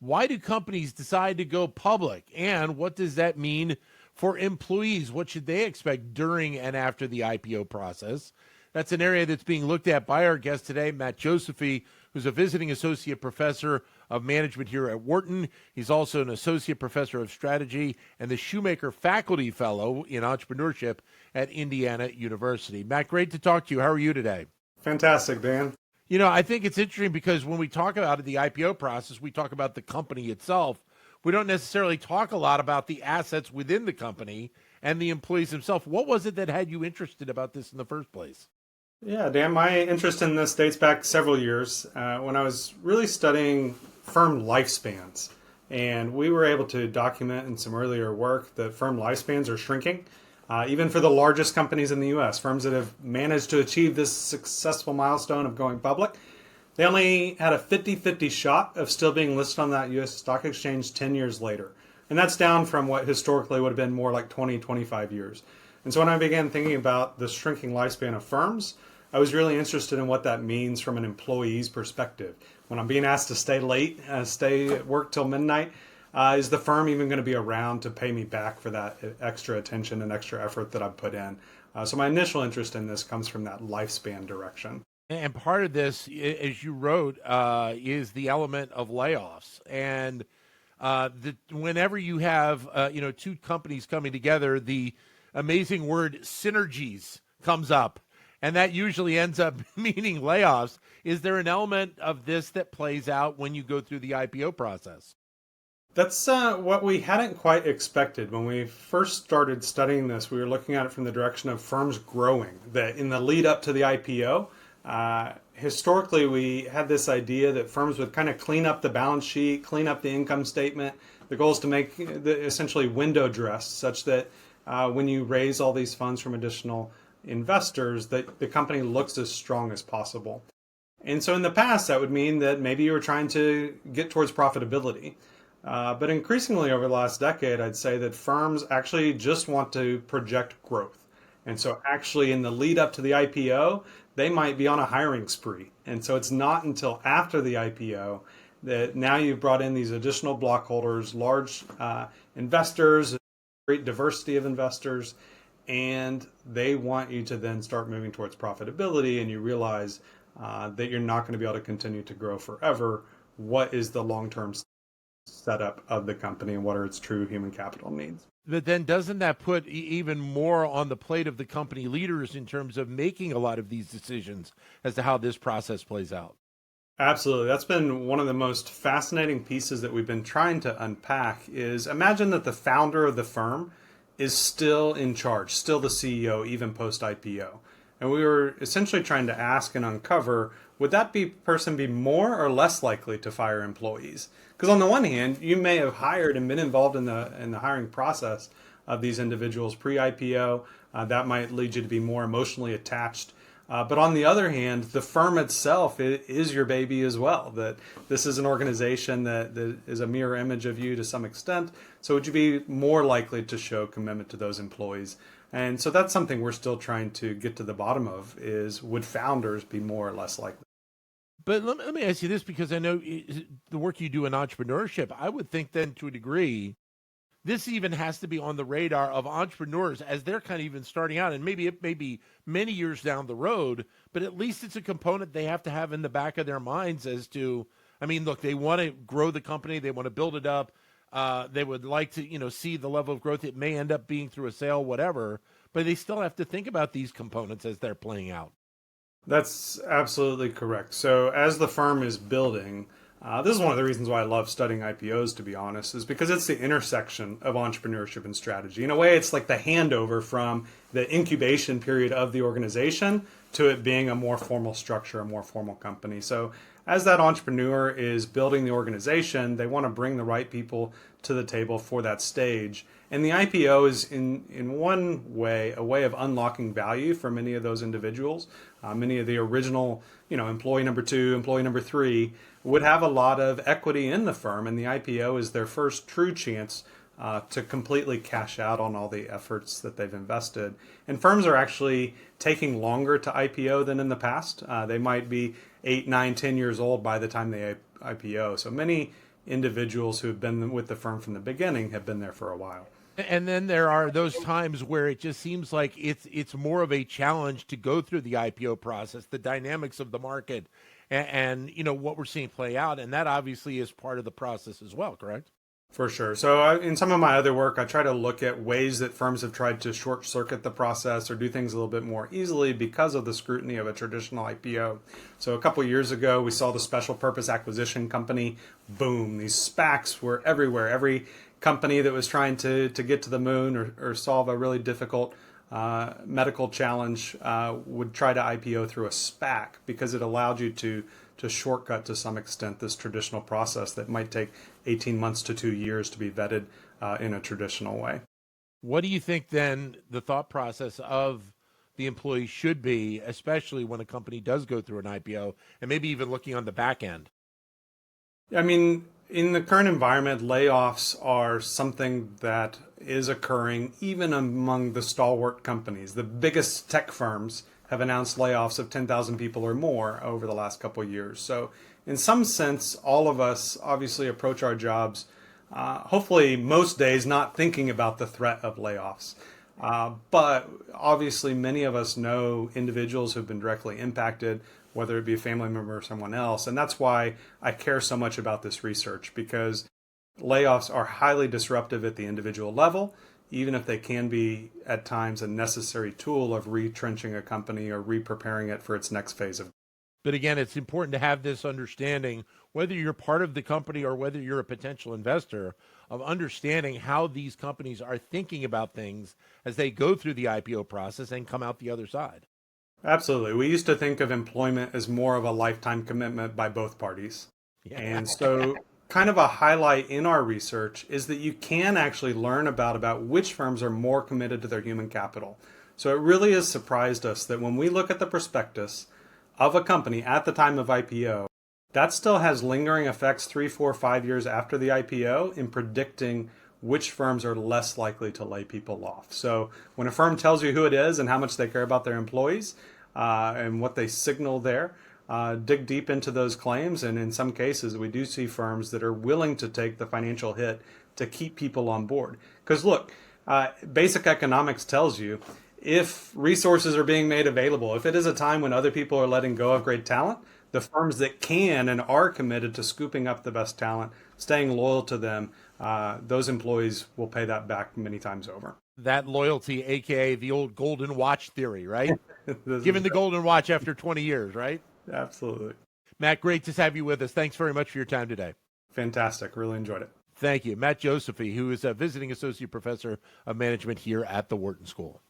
Why do companies decide to go public? And what does that mean for employees? What should they expect during and after the IPO process? That's an area that's being looked at by our guest today, Matt Josefy, who's a visiting associate professor of management here at Wharton. He's also an associate professor of strategy and the Shoemaker Faculty Fellow in Entrepreneurship at Indiana University. Matt, great to talk to you. How are you today? Fantastic, Dan. You know, I think it's interesting because when we talk about the IPO process, we talk about the company itself. We don't necessarily talk a lot about the assets within the company and the employees themselves. What was it that had you interested about this in the first place? Yeah, Dan, my interest in this dates back several years when I was really studying firm lifespans. And we were able to document in some earlier work that firm lifespans are shrinking, even for the largest companies in the U.S., firms that have managed to achieve this successful milestone of going public. They only had a 50-50 shot of still being listed on that U.S. stock exchange 10 years later. And that's down from what historically would have been more like 20, 25 years. And so when I began thinking about the shrinking lifespan of firms, I was really interested in what that means from an employee's perspective. When I'm being asked to stay late, stay at work till midnight, is the firm even going to be around to pay me back for that extra attention and extra effort that I've put in? So my initial interest in this comes from that lifespan direction. And part of this, as you wrote, is the element of layoffs. And whenever you have, two companies coming together, the amazing word synergies comes up. And that usually ends up meaning layoffs. Is there an element of this that plays out when you go through the IPO process? That's what we hadn't quite expected. When we first started studying this, we were looking at it from the direction of firms growing. That in the lead up to the IPO, historically we had this idea that firms would kind of clean up the balance sheet, clean up the income statement. The goal is to make essentially window dress such that when you raise all these funds from additional investors, that the company looks as strong as possible. And so in the past, that would mean that maybe you were trying to get towards profitability. But increasingly over the last decade, I'd say that firms actually just want to project growth. And so actually in the lead up to the IPO, they might be on a hiring spree. And so it's not until after the IPO that now you've brought in these additional block holders, large investors, great diversity of investors, and they want you to then start moving towards profitability, and you realize that you're not going to be able to continue to grow forever. What is the long-term setup of the company, and what are its true human capital needs? But then doesn't that put even more on the plate of the company leaders in terms of making a lot of these decisions as to how this process plays out? Absolutely. That's been one of the most fascinating pieces that we've been trying to unpack is imagine that the founder of the firm is still in charge, still the CEO, even post-IPO. And we were essentially trying to ask and uncover, would that person be more or less likely to fire employees? Because on the one hand, you may have hired and been involved in the hiring process of these individuals pre-IPO. That might lead you to be more emotionally attached. But on the other hand, the firm itself is your baby as well. That this is an organization that is a mirror image of you to some extent. So would you be more likely to show commitment to those employees? And so that's something we're still trying to get to the bottom of is would founders be more or less likely? But let me ask you this, because I know the work you do in entrepreneurship, I would think then to a degree, this even has to be on the radar of entrepreneurs as they're kind of even starting out. And maybe it may be many years down the road, but at least it's a component they have to have in the back of their minds as to, I mean, look, they want to grow the company. They want to build it up. They would like to, see the level of growth. It may end up being through a sale, whatever, but they still have to think about these components as they're playing out. That's absolutely correct. So as the firm is building, this is one of the reasons why I love studying IPOs, to be honest, is because it's the intersection of entrepreneurship and strategy. In a way, it's like the handover from the incubation period of the organization to it being a more formal structure, a more formal company. So as that entrepreneur is building the organization, they want to bring the right people to the table for that stage. And the IPO is in one way, a way of unlocking value for many of those individuals. Many of the original, employee number 2, employee number 3 would have a lot of equity in the firm, and the IPO is their first true chance to completely cash out on all the efforts that they've invested. And firms are actually taking longer to IPO than in the past. They might be 8, 9, 10 years old by the time they IPO. So many individuals who have been with the firm from the beginning have been there for a while. And then there are those times where it just seems like it's more of a challenge to go through the IPO process, the dynamics of the market, and what we're seeing play out, and that obviously is part of the process as well, correct? For sure. So in some of my other work, I try to look at ways that firms have tried to short circuit the process or do things a little bit more easily because of the scrutiny of a traditional IPO. So a couple years ago, we saw the special purpose acquisition company boom. These SPACs were everywhere. Every company that was trying to get to the moon or solve a really difficult medical challenge would try to IPO through a SPAC because it allowed you to shortcut to some extent this traditional process that might take 18 months to 2 years to be vetted in a traditional way. What do you think then the thought process of the employee should be, especially when a company does go through an IPO, and maybe even looking on the back end? I mean, in the current environment, layoffs are something that is occurring even among the stalwart companies. The biggest tech firms have announced layoffs of 10,000 people or more over the last couple of years. So in some sense, all of us obviously approach our jobs, hopefully most days not thinking about the threat of layoffs. But obviously many of us know individuals who've been directly impacted, whether it be a family member or someone else. And that's why I care so much about this research, because layoffs are highly disruptive at the individual level, even if they can be at times a necessary tool of retrenching a company or re-preparing it for its next phase of. But again, it's important to have this understanding, whether you're part of the company or whether you're a potential investor, of understanding how these companies are thinking about things as they go through the IPO process and come out the other side. Absolutely. We used to think of employment as more of a lifetime commitment by both parties. Yeah. And so kind of a highlight in our research is that you can actually learn about which firms are more committed to their human capital. So it really has surprised us that when we look at the prospectus of a company at the time of IPO, that still has lingering effects 3, 4, 5 years after the IPO in predicting which firms are less likely to lay people off. So when a firm tells you who it is and how much they care about their employees and what they signal there, dig deep into those claims, and in some cases we do see firms that are willing to take the financial hit to keep people on board. Because look, basic economics tells you if resources are being made available, if it is a time when other people are letting go of great talent, the firms that can and are committed to scooping up the best talent, staying loyal to them, those employees will pay that back many times over. That loyalty, aka the old golden watch theory, right? Given the golden watch after 20 years, right? Absolutely. Matt, great to have you with us. Thanks very much for your time today. Fantastic. Really enjoyed it. Thank you. Matt Josefy, who is a visiting associate professor of management here at the Wharton School.